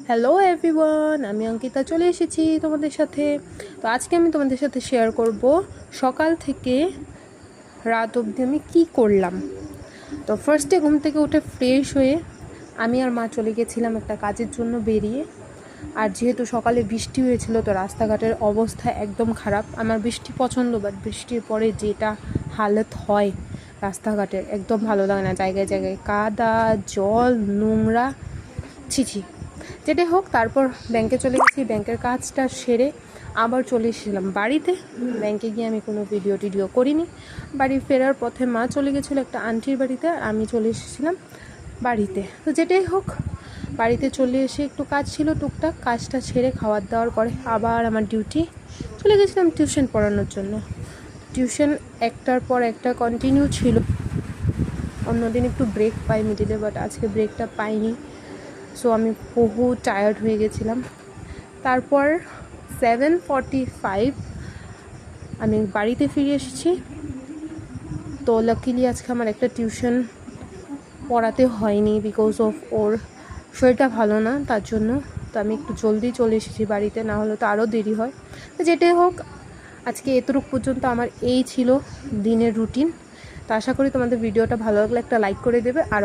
Hello everyone, আমি অঙ্কিতা চলে এসেছি তোমাদের সাথে। তো আজকে আমি তোমাদের সাথে শেয়ার করব সকাল থেকে রাত অবধি আমি কী করলাম। তো ফার্স্টে ঘুম থেকে উঠে ফ্রেশ হয়ে আমি আর মা চলে গেছিলাম একটা কাজের জন্য বেরিয়ে। আর যেহেতু সকালে বৃষ্টি হয়েছিল তো রাস্তাঘাটের অবস্থা একদম খারাপ। আমার বৃষ্টি পছন্দ, বাট বৃষ্টির পরে যেটা হালত হয় রাস্তাঘাটের, একদম ভালো লাগে না। জায়গায় জায়গায় কাদা, জল, নোংরা, ছিছি। যেটাই হোক, তারপর ব্যাংকে চলে গেছি। ব্যাংকের কাজটা সেরে আবার চলে এসেছিলাম বাড়িতে। ব্যাংকে গিয়ে আমি কোনো ভিডিও করিনি। বাড়ি ফেরার পথে মা চলে গেছিলো একটা আন্টির বাড়িতে, আর আমি চলে এসেছিলাম বাড়িতে। তো যেটাই হোক, বাড়িতে চলে এসে একটু কাজ ছিল টুকটাক, কাজটা ছেড়ে খাওয়ার দাওয়ার পরে আবার আমার ডিউটি চলে গেছিলাম টিউশন পড়ানোর জন্য। টিউশন একটার পর একটা কন্টিনিউ ছিল। অন্যদিন একটু ব্রেক পাই মিডিলে, বাট আজকে ব্রেকটা পাইনি। সো আমি বহু টায়ার্ড হয়ে গেছিলাম। তারপর 7:45 আমি বাড়িতে ফিরে এসেছি। তো লাকিলি আজকে আমার একটা টিউশন পড়াতে হয়নি, বিকজ অফ ওর শরীরটা ভালো না, তার জন্য। তো আমি একটু জলদি চলে এসেছি বাড়িতে, না হলে তো আরও দেরি হয়। তো যেটাই হোক, আজকে এতটুকু পর্যন্ত আমার এই ছিল দিনের রুটিন। তো আশা করি তোমাদের ভিডিওটা ভালো লাগলে একটা লাইক করে দেবে, আর